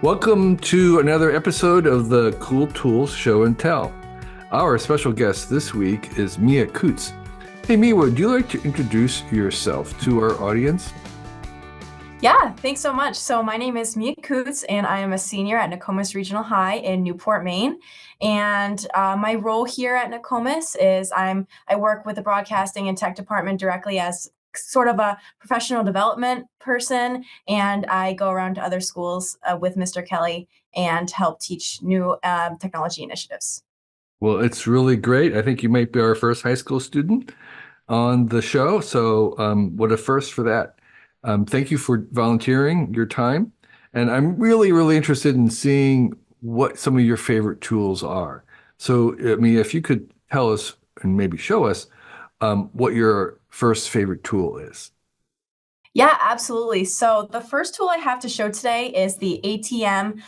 Welcome to another episode of the Cool Tools Show and Tell. Our special guest this week is Mia Coots. Hey Mia, would you like to introduce yourself to our audience? Yeah, thanks so much. So my name is Mia Coots, and I am a senior at Nokomis Regional High in Newport, Maine. And my role here at Nokomis is I work with the broadcasting and tech department directly as sort of a professional development person, and I go around to other schools with Mr. Kelly and help teach new technology initiatives. Well, it's really great. I think you might be our first high school student on the show. So what a first for that. Thank you for volunteering your time. And I'm really interested in seeing what some of your favorite tools are. So, Mia, if you could tell us and maybe show us what your first favorite tool is. Yeah, absolutely. So the first tool I have to show today is the ATEM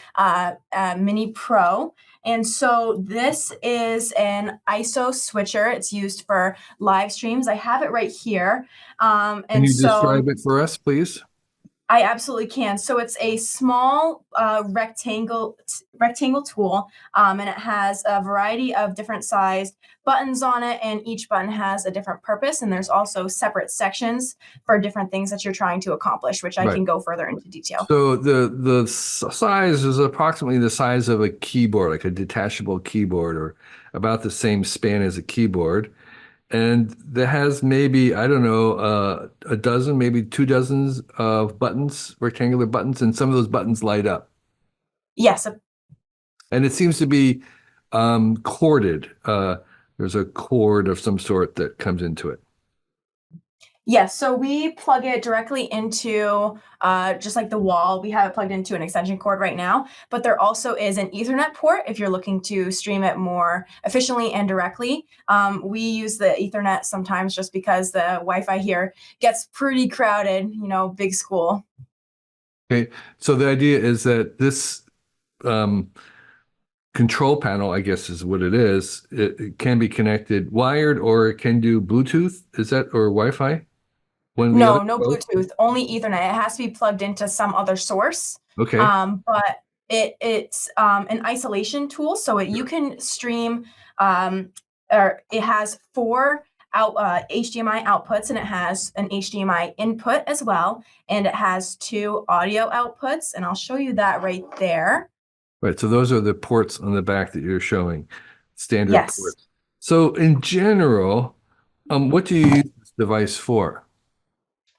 Mini Pro. And so this is an ISO switcher. It's used for live streams. I have it right here. Can And you so describe it for us, please? I absolutely can. So it's a small rectangle tool, and it has a variety of different sized buttons on it, and each button has a different purpose. And there's also separate sections for different things that you're trying to accomplish, which I Right. can go further into detail. So the size is approximately the size of a keyboard, like a detachable keyboard, or about the same span as a keyboard. And that has maybe, I don't know, a dozen, maybe 2 dozens of buttons, rectangular buttons, and some of those buttons light up. Yes. And it seems to be corded. There's a cord of some sort that comes into it. Yes, so we plug it directly into just like the wall. We have it plugged into an extension cord right now, but there also is an Ethernet port if you're looking to stream it more efficiently and directly. We use the Ethernet sometimes just because the Wi-Fi here gets pretty crowded, big school. Okay, so the idea is that this control panel, I guess is what it is. It can be connected wired, or it can do Bluetooth. Is that, or Wi-Fi? One or the other? No Bluetooth, only Ethernet. It has to be plugged into some other source. Okay. But it's an isolation tool, so you can stream, or it has four HDMI outputs, and it has an HDMI input as well, and it has two audio outputs, and I'll show you that right there. Right. So those are the ports on the back that you're showing, standard Yes. ports. So in general, what do you use this device for?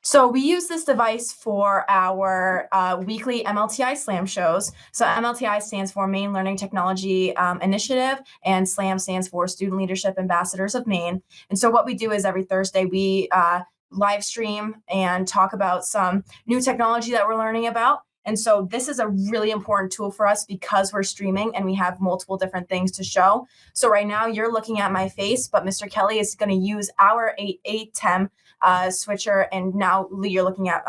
So we use this device for our weekly MLTI SLAM shows. So MLTI stands for Maine Learning Technology Initiative, and SLAM stands for Student Leadership Ambassadors of Maine. And so what we do is every Thursday we live stream and talk about some new technology that we're learning about. And so this is a really important tool for us because we're streaming and we have multiple different things to show. So right now you're looking at my face, but Mr. Kelly is going to use our ATEM switcher, and now you're looking at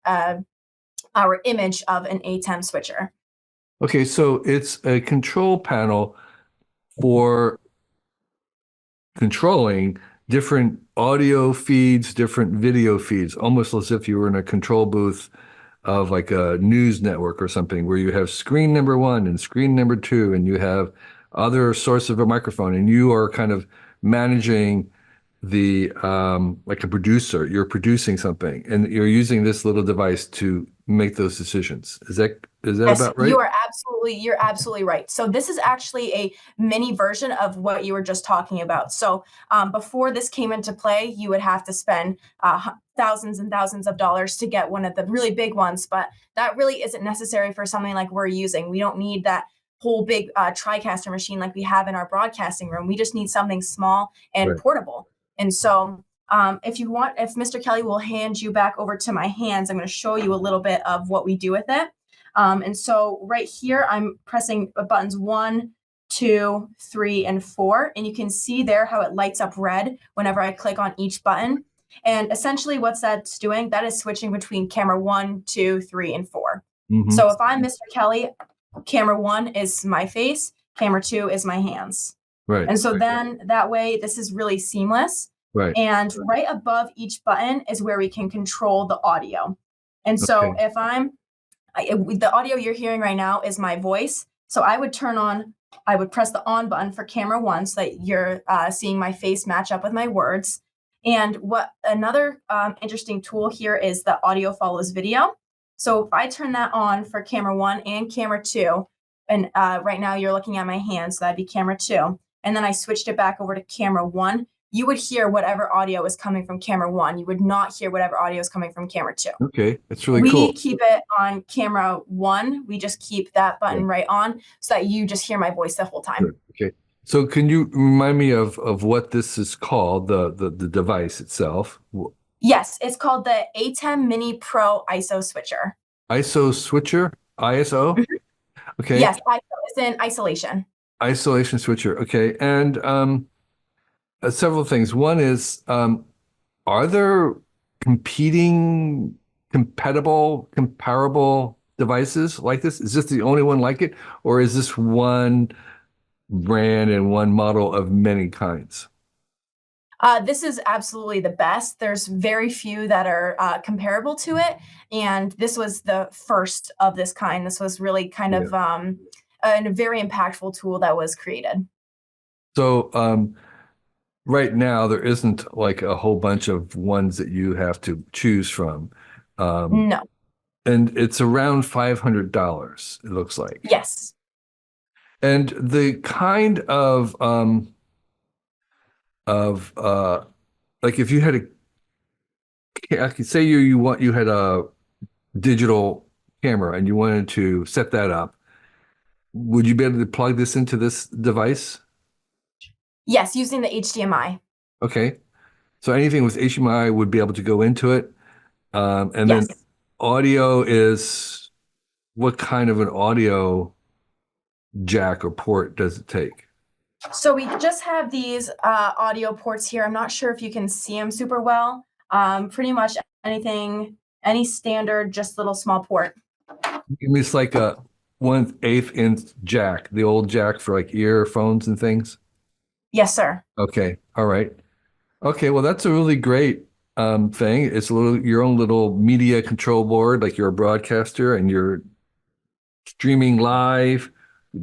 our image of an ATEM switcher. Okay, so it's a control panel for controlling different audio feeds, different video feeds, almost as if you were in a control booth of like a news network or something, where you have screen number 1 and screen number 2, and you have other source of a microphone, and you are kind of managing the like a producer. You're producing something, and you're using this little device to make those decisions. Is that Yes, about right? you're absolutely right. So this is actually a mini version of what you were just talking about. So before this came into play, you would have to spend thousands and thousands of dollars to get one of the really big ones, but that really isn't necessary for something like we're using. We don't need that whole big TriCaster machine like we have in our broadcasting room. We just need something small and Right. portable. And so if Mr. Kelly will hand you back over to my hands, I'm going to show you a little bit of what we do with it. And so right here, I'm pressing buttons 1, 2, 3, and 4. And you can see there how it lights up red whenever I click on each button. And essentially what's that's doing, that is switching between camera 1, 2, 3, and 4. Mm-hmm. So if I'm Mr. Kelly, camera 1 is my face, camera 2 is my hands. Right. And so then that way, this is really seamless. Right. And right above each button is where we can control the audio. And so if I'm The audio you're hearing right now is my voice. So I would press the on button for camera 1 so that you're seeing my face match up with my words. And what another interesting tool here is the audio follows video. So if I turn that on for camera 1 and camera 2, and right now you're looking at my hand, so that'd be camera 2, and then I switched it back over to camera 1, you would hear whatever audio is coming from camera 1. You would not hear whatever audio is coming from camera 2. Okay, that's really We cool. keep it on camera 1. We just keep that button right on so that you just hear my voice the whole time. Good. Okay. So can you remind me of what this is called, the device itself? Yes, it's called the ATEM Mini Pro ISO switcher. ISO switcher? ISO? Mhm. Okay. Yes, ISO is in isolation. Isolation switcher. Okay. And several things. One is, are there comparable devices like this? Is this the only one like it, or is this one brand and one model of many kinds? This is absolutely the best. There's very few that are comparable to it, and this was the first of this kind. This was really kind of a very impactful tool that was created. So right now there isn't like a whole bunch of ones that you have to choose from. No. And it's around $500, it looks like. Yes. And the kind of like if you had I could say you had a digital camera and you wanted to set that up, would you be able to plug this into this device? Yes, using the HDMI. Okay. So anything with HDMI would be able to go into it. And Yes. then audio is, what kind of an audio jack or port does it take? So we just have these audio ports here. I'm not sure if you can see them super well. Pretty much anything, any standard, just little small port. It's like a 1/8 inch jack, the old jack for like earphones and things. Yes, sir. Okay. All right. Okay. Well, that's a really great thing. It's your own little media control board, like you're a broadcaster and you're streaming live,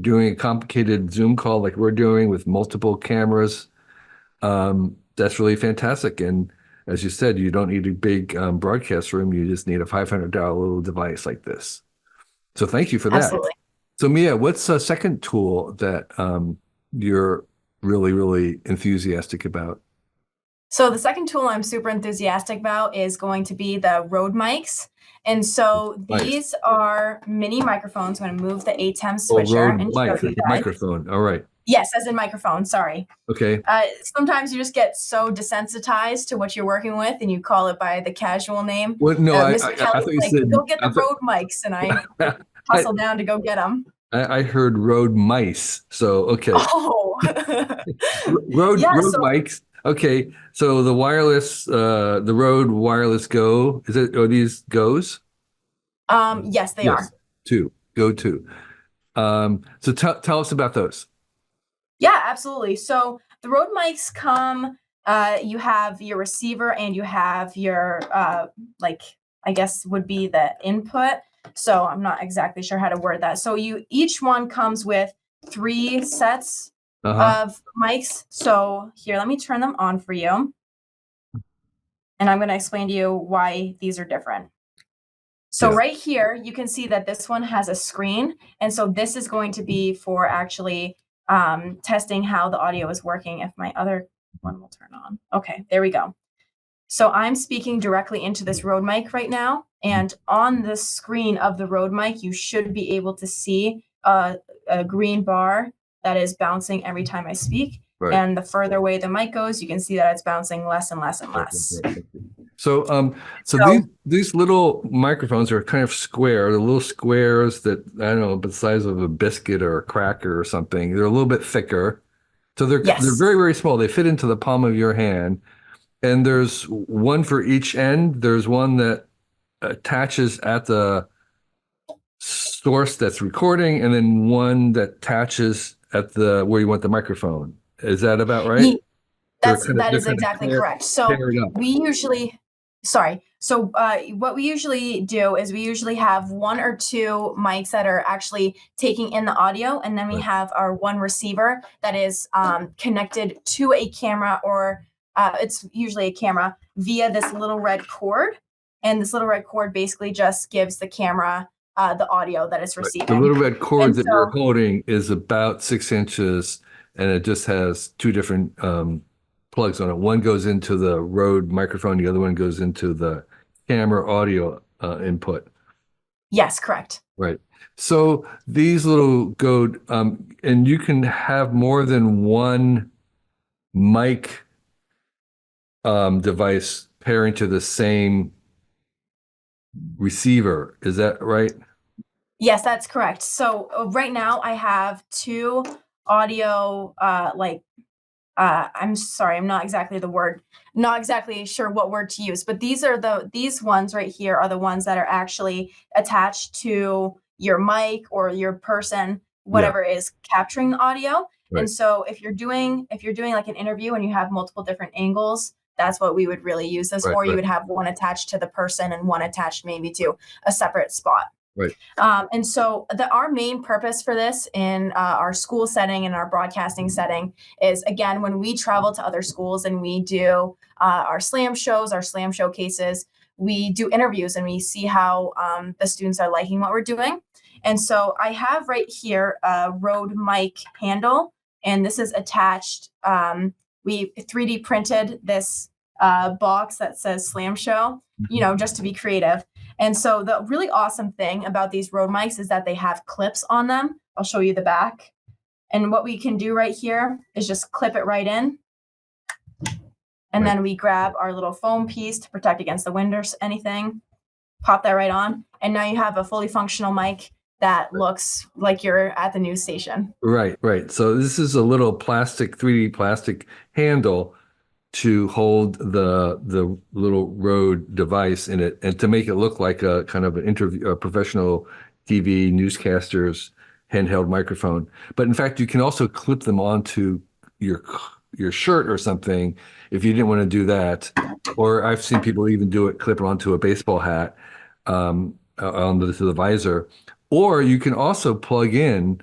doing a complicated Zoom call like we're doing with multiple cameras. That's really fantastic. And as you said, you don't need a big broadcast room. You just need a $500 little device like this. So thank you for that. Absolutely. So Mia, what's a second tool that you're really, really enthusiastic about? So the second tool I'm super enthusiastic about is going to be the Rode mics. And so these are mini microphones. I'm going to move the ATEM switcher and show you guys. Microphone. All right. Yes, as in microphone. Sorry. Okay. Sometimes you just get so desensitized to what you're working with, and you call it by the casual name. Well, no, Mr. Kelly's like, go get the Rode mics, and I hustle down to go get them. I heard Rode mice. So okay. Oh. Rode mics. Okay, so the Rode Wireless Go, are these Goes? Yes, they are. Go 2. So tell us about those. Yeah, absolutely. So the Rode mics come, you have your receiver and you have your, like, I guess would be the input. So I'm not exactly sure how to word that. So each one comes with 3 sets of mics. So here, let me turn them on for you. And I'm going to explain to you why these are different. So right here, you can see that this one has a screen. And so this is going to be for actually testing how the audio is working. If my other one will turn on. Okay, there we go. So I'm speaking directly into this Rode mic right now. And on the screen of the Rode mic, you should be able to see a green bar that is bouncing every time I speak. Right. And the further away the mic goes, you can see that it's bouncing less and less and less. So, these little microphones are kind of square. They're little squares that, I don't know, the size of a biscuit or a cracker or something. They're a little bit thicker. So they're very, very small. They fit into the palm of your hand. And there's one for each end. There's one that attaches at the source that's recording, and then one that attaches at where you want the microphone. Is that about right? That is exactly correct. So we usually, sorry. So what we usually do is we usually have 1 or 2 mics that are actually taking in the audio, and then we Right. have our one receiver that is connected to a camera, or it's usually a camera via this little red cord. And this little red cord basically just gives the camera the audio that it's Right. The receiving. little red cord And that you're so, holding is about 6 inches, and it just has two different plugs on it. One goes into the Rode microphone, the other one goes into the camera audio input. yes, correct. Right. So these little go, and you can have more than one mic device pairing to the same receiver. Is that right? Yes, that's correct. So right now I have 2 audio I'm sorry, I'm not exactly the word, not exactly sure what word to use, but these ones right here are the ones that are actually attached to your mic or your person, Yeah. whatever is capturing the audio. Right. And so if you're doing like an interview and you have multiple different angles, that's what we would really use this Right. for. You Right. would have one attached to the person and one attached maybe to a separate spot. Right. And so our main purpose for this in our school setting and our broadcasting setting is, again, when we travel to other schools and we do our slam shows, our slam showcases, we do interviews and we see how the students are liking what we're doing. And so I have right here a Rode mic handle, and this is attached. We 3D printed this box that says slam show, just to be creative. And so the really awesome thing about these Rode mics is that they have clips on them. I'll show you the back. And what we can do right here is just clip it right in. And Right. then we grab our little foam piece to protect against the wind or anything, pop that right on. And now you have a fully functional mic that looks like you're at the news station. Right, right. So this is a little plastic, 3D plastic handle to hold the little Rode device in it, and to make it look like a kind of an interview, a professional TV newscaster's handheld microphone. But in fact, you can also clip them onto your your shirt or something if you didn't want to do that. Or I've seen people even do it, clip it onto a baseball hat, onto the visor. Or you can also plug in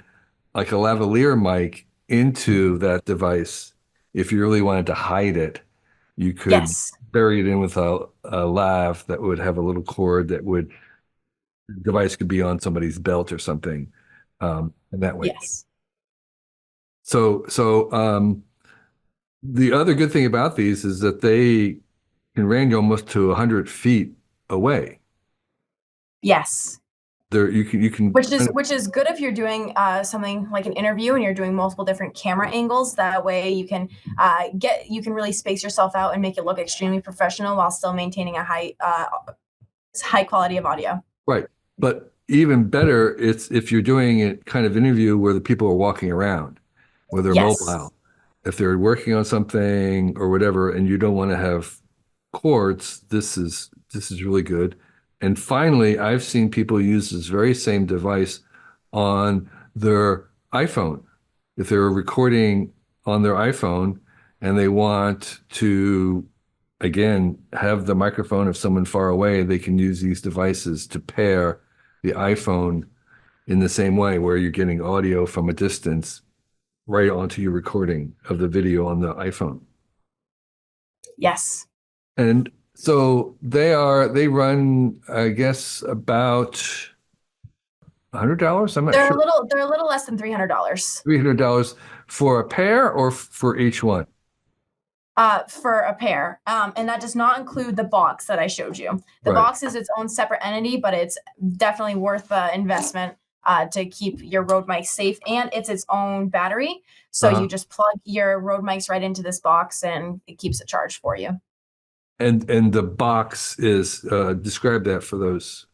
like a lavalier mic into that device. If you really wanted to hide it, you could Yes. bury it in with a lav that would have a little cord that would, the device could be on somebody's belt or something, and that way. Yes. So the other good thing about these is that they can range almost to 100 feet away. Yes. There, you can Which is good if you're doing something like an interview and you're doing multiple different camera angles. That way you can really space yourself out and make it look extremely professional while still maintaining a high quality of audio. right. But even better, it's if you're doing a kind of interview where the people are walking around, where they're Yes. mobile, if they're working on something or whatever, and you don't want to have cords, this is really good. And finally, I've seen people use this very same device on their iPhone. If they're recording on their iPhone and they want to, again, have the microphone of someone far away, they can use these devices to pair the iPhone in the same way, where you're getting audio from a distance right onto your recording of the video on the iPhone. Yes. And so they run, I guess, about $100. I'm not They're a sure. little they're a little less than $300. $300 for a pair or for each one? For a pair. And that does not include the box that I showed you. The Right. box is its own separate entity, but it's definitely worth the investment to keep your Rode mic safe. And it's its own battery. So Uh-huh. you just plug your Rode mics right into this box and it keeps it charged for you. And the box is describe that for those.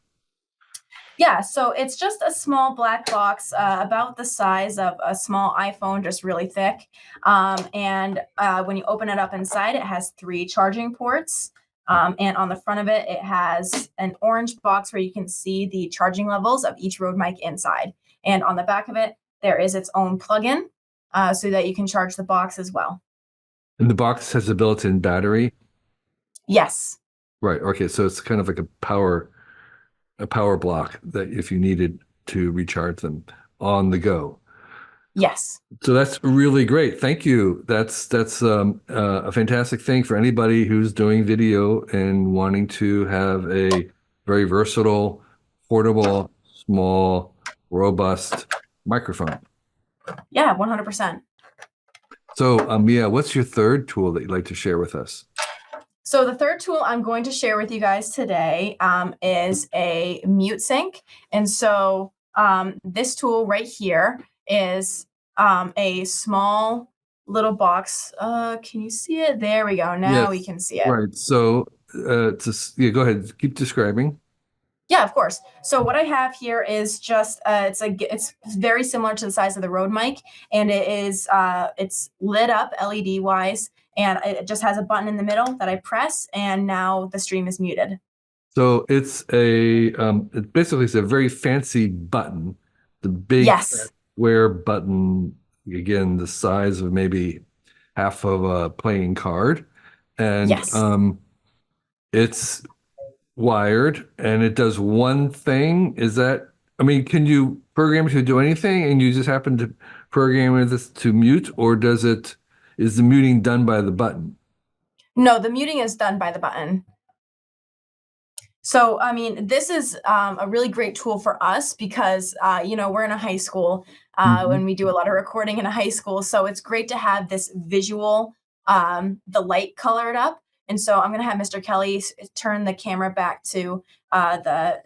Yeah, so it's just a small black box, about the size of a small iPhone, just really thick. And when you open it up inside, it has 3 charging ports. And on the front of it, it has an orange box where you can see the charging levels of each Rode mic inside. And on the back of it, there is its own plug-in so that you can charge the box as well. And the box has a built-in battery. Yes. Right. Okay. So it's kind of like a power block that if you needed to recharge them on the go. Yes. So that's really great. Thank you. That's a fantastic thing for anybody who's doing video and wanting to have a very versatile, portable, small, robust microphone. Yeah, 100%. So, Mia, what's your third tool that you'd like to share with us? So the third tool I'm going to share with you guys today is a MuteSync. And so this tool right here is a small little box. Can you see it? There we go. Now we Yes. can see it. Right. So, yeah, go ahead. Keep describing. Yeah, of course. So what I have here is just it's very similar to the size of the Rode mic, and it's lit up LED wise, and it just has a button in the middle that I press, and now the stream is muted. So it basically it's a very fancy button, the big Yes, square button, again, the size of maybe half of a playing card. And yes. it's wired and it does one thing. I mean, can you program it to do anything and you just happen to program this to mute, or is the muting done by the button? No, the muting is done by the button. So, I mean, this is a really great tool for us because, we're in a high school Mhm. when we do a lot of recording in a high school. So it's great to have this visual, the light colored up. And so I'm going to have Mr. Kelly turn the camera back to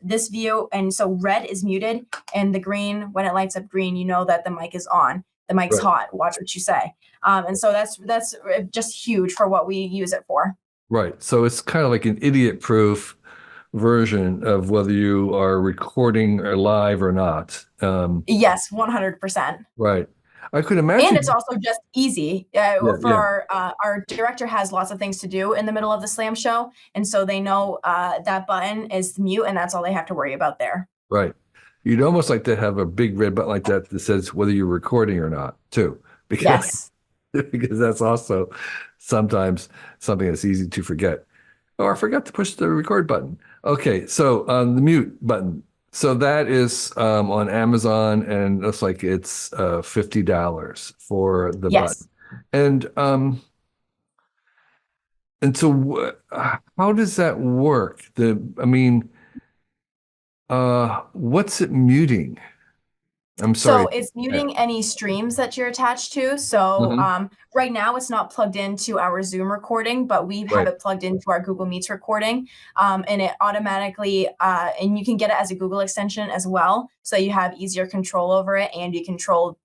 this view. And so red is muted, and the green, when it lights up green, you know that the mic is on. The mic's Right. hot. Watch what you say. And so that's just huge for what we use it for. Right. So it's kind of like an idiot-proof version of whether you are recording or live or not. Yes, 100%. Right. I could And it's imagine. also just easy. Yeah, For yeah, our director has lots of things to do in the middle of the slam show, and so they know that button is mute, and that's all they have to worry about there. right. You'd almost like to have a big red button like that that says whether you're recording or not, too, because Yes. because that's also sometimes something that's easy to forget. Oh, I forgot to push the record button. Okay, so the mute button. So that is on Amazon, and it looks like it's $50 for the Yes. button. And how does that work? I mean, what's it muting? I'm sorry. So it's Yeah. muting any streams that you're attached to. So Mhm. right now it's not plugged into our Zoom recording, but we have Right, it plugged into our Google Meets recording, and it automatically and you can get it as a Google extension as well, so you have easier control over it, and you can control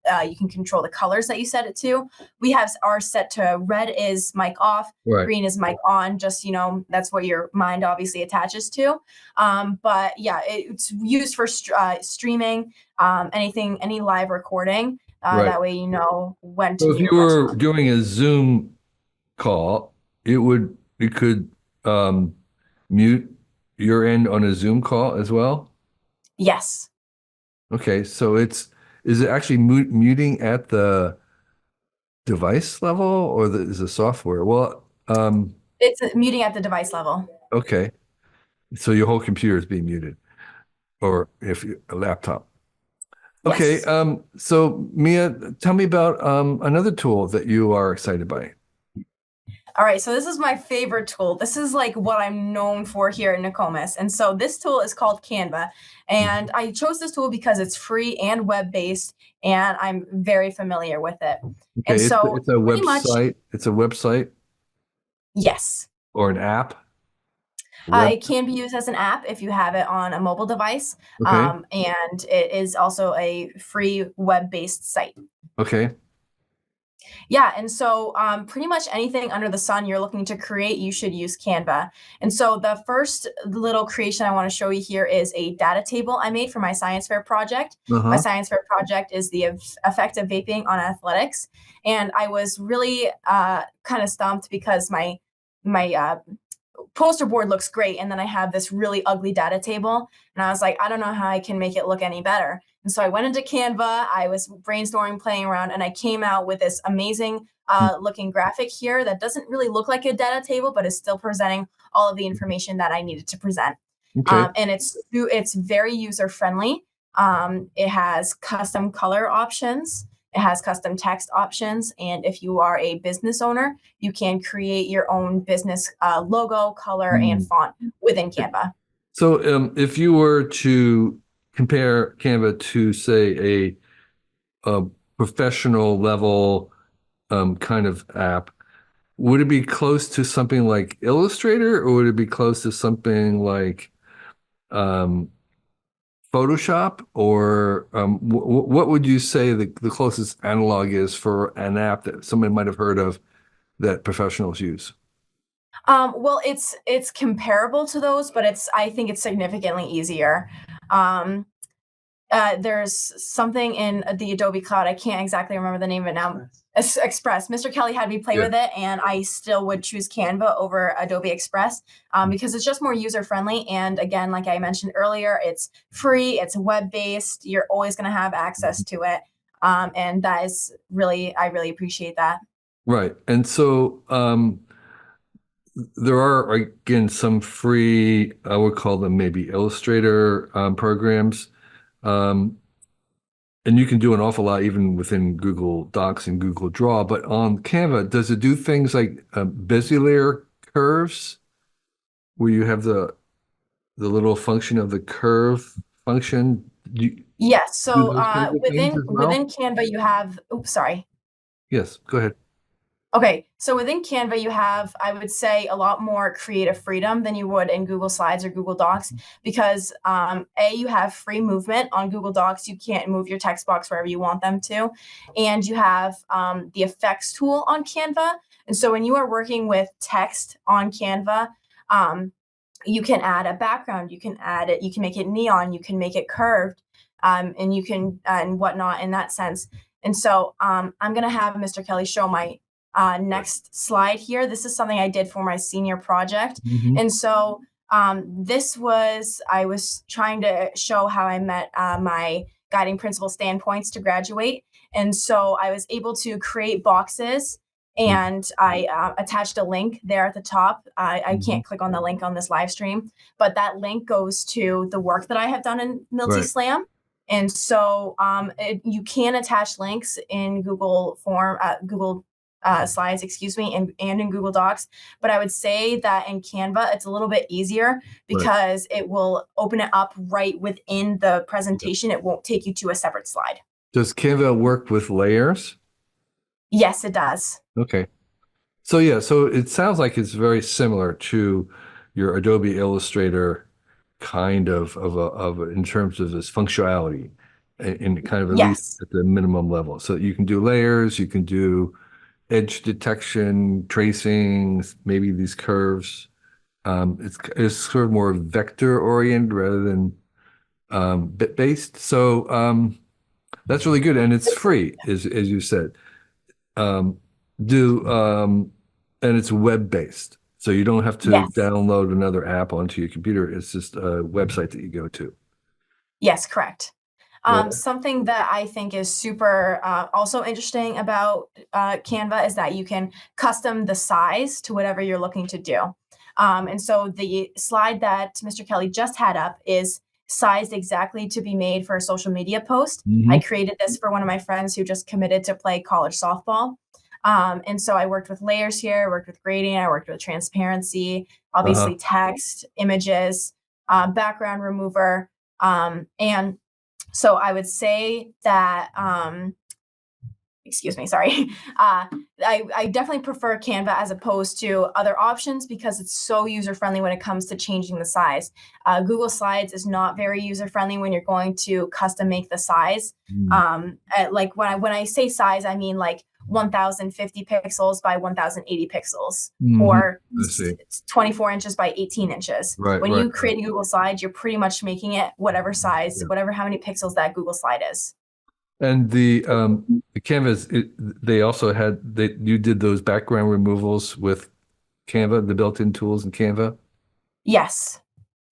the colors that you set it to. We have ours set to red is mic off, right, green is mic on. Just that's what your mind obviously attaches to. But yeah, it's used for streaming, any live recording. right. That way you know when to So if mute you and when to were not. doing a Zoom call, it could mute your end on a Zoom call as well. Yes, Okay, so is it actually muting at the device level or is the software? Well, it's muting at the device level. okay. So your whole computer is being muted, or if a laptop. Okay, Yes. so Mia, tell me about another tool that you are excited by. All right, so this is my favorite tool. This is like what I'm known for here at Nokomis. And so this tool is called Canva. And I chose this tool because it's free and web-based, and I'm very familiar with it. And Okay, so pretty much, it's a website yes. or an app, web. It can be used as an app if you have it on a mobile device, Okay, and it is also a free web-based site. okay, Yeah, and so pretty much anything under the sun you're looking to create, you should use Canva. And so the first little creation I want to show you here is a data table I made for my science fair project. My uh-huh, science fair project is the effect of vaping on athletics, and I was really kind of stumped because my poster board looks great, and then I have this really ugly data table, and I was like, I don't know how I can make it look any better. And so I went into Canva, I was brainstorming, playing around, and I came out with this amazing looking graphic here that doesn't really look like a data table, but is still presenting all of the information that I needed to present. Okay. And it's very user friendly. It has custom color options. It has custom text options. And if you are a business owner, you can create your own business logo, color, and font within Canva. So if you were to compare Canva to, say, a professional level kind of app, would it be close to something like Illustrator, or would it be close to something like um, Photoshop? Or what would you say the closest analog is for an app that somebody might have heard of that professionals use? Well, it's comparable to those, but I think it's significantly easier. Um, there's something in the Adobe Cloud. I can't exactly remember the name of it now. Express. Mr. Kelly had me play with it, and I still would choose Canva over Adobe Express because it's just more user friendly. And again, like I mentioned earlier, it's free, it's web based. You're always going to have access to it, and that is I really appreciate that. Right. And so there are, again, some free, I would call them maybe Illustrator programs. Um, and you can do an awful lot even within Google Docs and Google Draw. But on Canva, does it do things like Bezier curves, where you have the little function of the curve function? Do you Yes. do So those kinds of things as well? within Canva, you have. Oops, sorry. Yes, go ahead. Okay, so within Canva, you have, I would say, a lot more creative freedom than you would in Google Slides or Google Docs because you have free movement on Google Docs. You can't move your text box wherever you want them to. And you have the effects tool on Canva. And so when you are working with text on Canva, you can add a background, you can add it, you can make it neon, you can make it curved, and you can, and whatnot in that sense. And so I'm going to have Mr. Kelly show my next slide here. This is something I did for my senior project. Mhm. And so I was trying to show how I met my guiding principle standpoints to graduate. And so I was able to create boxes and I attached a link there at the top. I can't click on the link on this live stream, but that link goes to the work that I have done in Right. MuteSync. And so you can attach links in Google Slides, excuse me, and in Google Docs. But I would say that in Canva, it's a little bit easier Right. because it will open it up right within the presentation. It won't take you to a separate slide. Does Canva work with layers? Yes, it does. Okay. So yeah, so it sounds like it's very similar to your Adobe Illustrator kind of in terms of its functionality in kind of at least Yes. at the minimum level. So you can do layers, you can do edge detection, tracing, maybe these curves. It's sort of more vector oriented rather than bit based. So that's really good, and it's free, as you said. Um, do and it's web based, so you don't have to Yes. download another app onto your computer. It's just a website that you go to. Yes, correct. Well, Something that I think is super also interesting about Canva is that you can custom the size to whatever you're looking to do. And so the slide that Mr. Kelly just had up is sized exactly to be made for a social media post. I mhm. created this for one of my friends who just committed to play college softball. And so I worked with layers here, I worked with grading, I worked with transparency, Uh-huh. obviously text, images, background remover, and so I would say that, excuse me, sorry. I definitely prefer Canva as opposed to other options because it's so user friendly when it comes to changing the size. Google Slides is not very user friendly when you're going to custom make the size. Mm. Like when I say size, I mean like 1050 pixels by 1080 pixels Mhm. or I see. 24 inches by 18 inches. Right, When right, you right. create a Google Slide, you're pretty much making it whatever size, Yeah. whatever how many pixels that Google Slide is. And the Canvas, they also had you did those background removals with Canva, the built-in tools in Canva. Yes.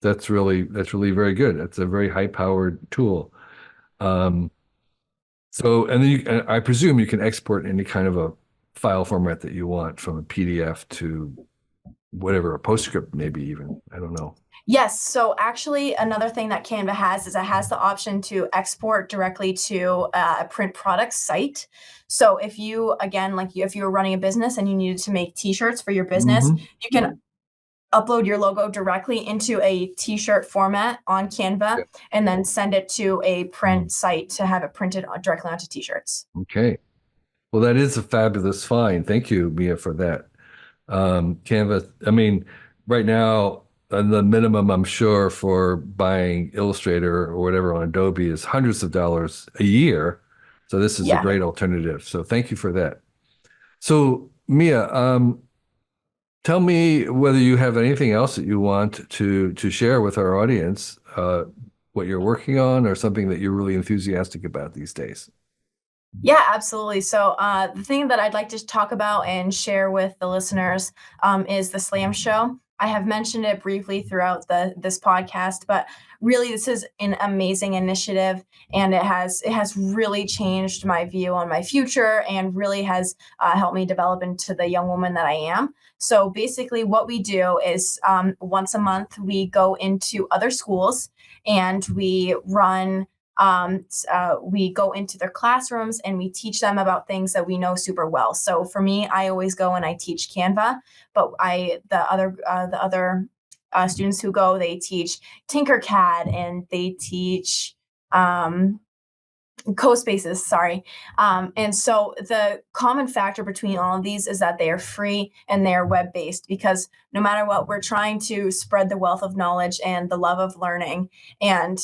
That's really very good. That's a very high-powered tool. Um, so and then I presume you can export any kind of a file format that you want, from a PDF to whatever, a PostScript maybe even. I don't know. Yes. So actually, another thing that Canva has is it has the option to export directly to a print product site. So if you, again, if you were running a business and you needed to make t-shirts for your business, Mhm. you can upload your logo directly into a t-shirt format on Canva Yeah. and then send it to a print site to have it printed directly onto t-shirts. Okay. Well, that is a fabulous find. Thank you, Mia, for that. Canva, I mean, right now, the minimum, I'm sure, for buying Illustrator or whatever on Adobe is hundreds of dollars a year. So this is a Yeah. great alternative. So thank you for that. So Mia, tell me whether you have anything else that you want to share with our audience, what you're working on or something that you're really enthusiastic about these days. Yeah, absolutely. So the thing that I'd like to talk about and share with the listeners is the Slam Show. I have mentioned it briefly throughout this podcast, but really this is an amazing initiative, and it has really changed my view on my future, and really has helped me develop into the young woman that I am. So basically, what we do is once a month we go into other schools and we go into their classrooms and we teach them about things that we know super well. So for me, I always go and I teach Canva, but the other students who go, they teach Tinkercad and they teach um, co-spaces, sorry. And so the common factor between all of these is that they are free and they are web-based, because no matter what, we're trying to spread the wealth of knowledge and the love of learning. And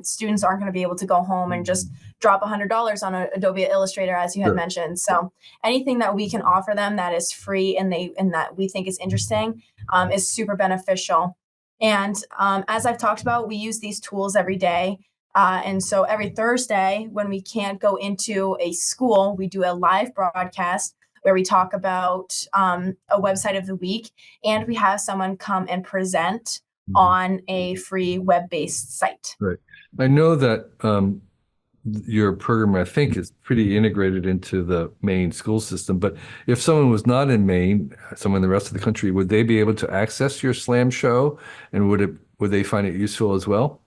students aren't going to be able to go home and just drop $100 on Adobe Illustrator, as you had Sure. mentioned. So anything that we can offer them that is free and that we think is interesting is super beneficial. And as I've talked about, we use these tools every day. And so every Thursday, when we can't go into a school, we do a live broadcast where we talk about a website of the week, and we have someone come and present on a free web-based site. Right. I know that your program, I think, is pretty integrated into the Maine school system. But if someone was not in Maine, someone in the rest of the country, would they be able to access your Slam show, and would they find it useful as well?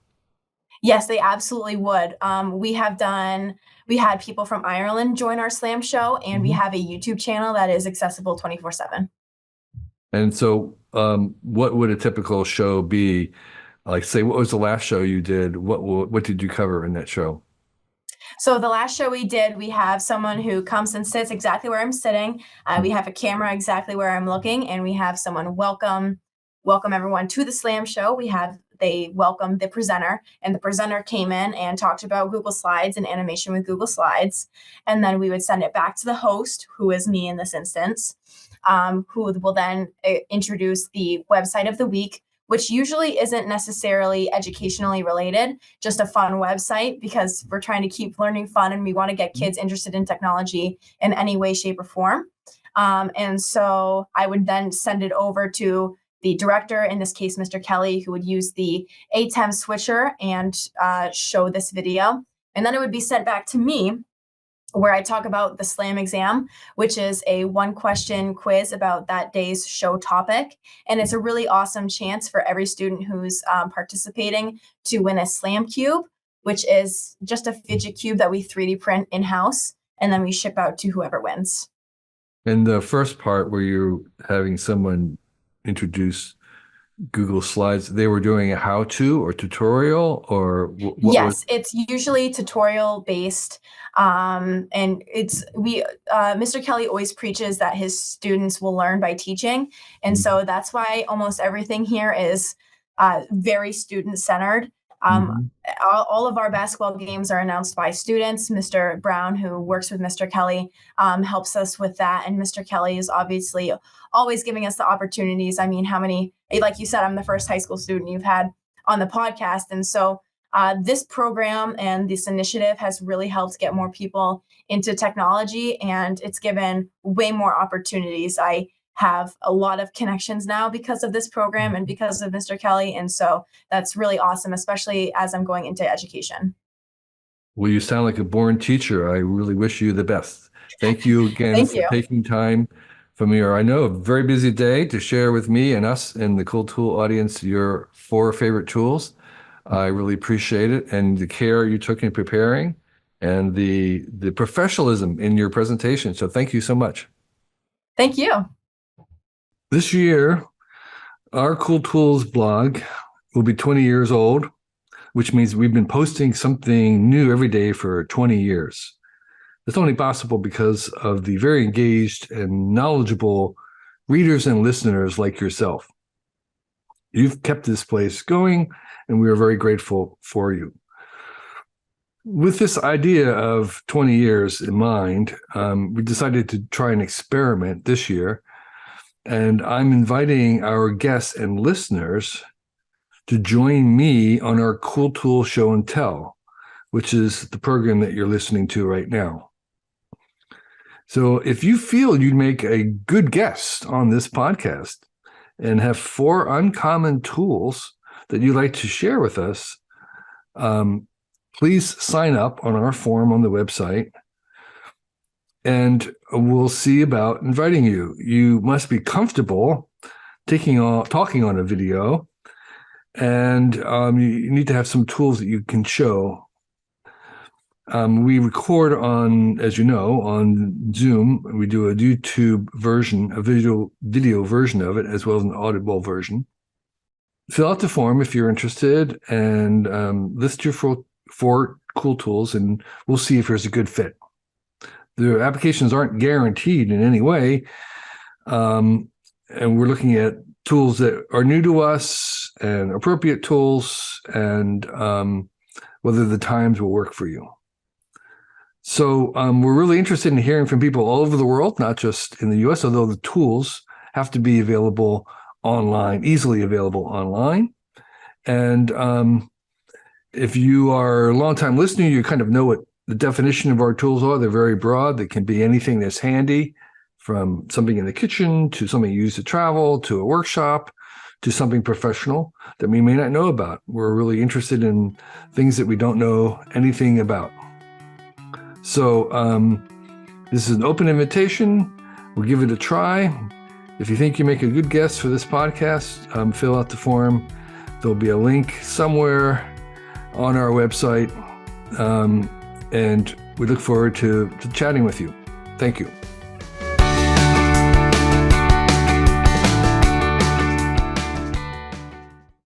Yes, they absolutely would. We had people from Ireland join our Slam show, and we Mhm. have a YouTube channel that is accessible 24/7. And so, what would a typical show be? Like, say, what was the last show you did? What did you cover in that show? So the last show we did, we have someone who comes and sits exactly where I'm sitting. We have a camera exactly where I'm looking, and we have someone welcome everyone to the Slam show. They welcome the presenter, and the presenter came in and talked about Google Slides and animation with Google Slides. And then we would send it back to the host, who is me in this instance, who will then introduce the website of the week, which usually isn't necessarily educationally related, just a fun website, because we're trying to keep learning fun and we want to get kids interested in technology in any way, shape, or form. And so I would then send it over to the director, in this case, Mr. Kelly, who would use the ATEM switcher and show this video. And then it would be sent back to me, where I talk about the SLAM exam, which is a one question quiz about that day's show topic. And it's a really awesome chance for every student who's participating to win a SLAM cube, which is just a fidget cube that we 3D print in house, and then we ship out to whoever wins. In the first part, where you're having someone introduce Google Slides, they were doing a how-to or tutorial, or what was? Yes, it's usually tutorial based. And Mr. Kelly always preaches that his students will learn by teaching. And so that's why almost everything here is very student centered. Um, Mhm. all of our basketball games are announced by students. Mr. Brown, who works with Mr. Kelly, helps us with that. And Mr. Kelly is obviously always giving us the opportunities. I mean, like you said, I'm the first high school student you've had on the podcast. And so this program and this initiative has really helped get more people into technology, and it's given way more opportunities. I have a lot of connections now because of this program and because of Mr. Kelly. And so that's really awesome, especially as I'm going into education. Well, you sound like a born teacher. I really wish you the best. Thank you again Thank for you. taking time from your, I know, a very busy day to share with me and us and the Cool Tool audience your 4 favorite tools. I really appreciate it, and the care you took in preparing and the professionalism in your presentation. So thank you so much. Thank you. This year, our Cool Tools blog will be 20 years old, which means we've been posting something new every day for 20 years. It's only possible because of the very engaged and knowledgeable readers and listeners like yourself. You've kept this place going, and we are very grateful for you. With this idea of 20 years in mind, we decided to try an experiment this year, and I'm inviting our guests and listeners to join me on our Cool Tool Show and Tell, which is the program that you're listening to right now. So if you feel you'd make a good guest on this podcast and have 4 uncommon tools that you'd like to share with us, please sign up on our form on the website, and we'll see about inviting you. You must be comfortable talking on a video, and you need to have some tools that you can show. We record on, as you know, on Zoom. We do a YouTube version, a video version of it, as well as an audible version. Fill out the form if you're interested, and list your 4 cool tools, and we'll see if there's a good fit. The applications aren't guaranteed in any way, and we're looking at tools that are new to us and appropriate tools, and whether the times will work for you. So we're really interested in hearing from people all over the world, not just in the US, although the tools have to be available online, easily available online. And if you are a longtime listener, you kind of know what the definition of our tools are. They're very broad. They can be anything that's handy, from something in the kitchen to something you use to travel, to a workshop, to something professional that we may not know about. We're really interested in things that we don't know anything about. So this is an open invitation. We'll give it a try. If you think you make a good guest for this podcast, fill out the form. There'll be a link somewhere on our website, and we look forward to chatting with you. Thank you.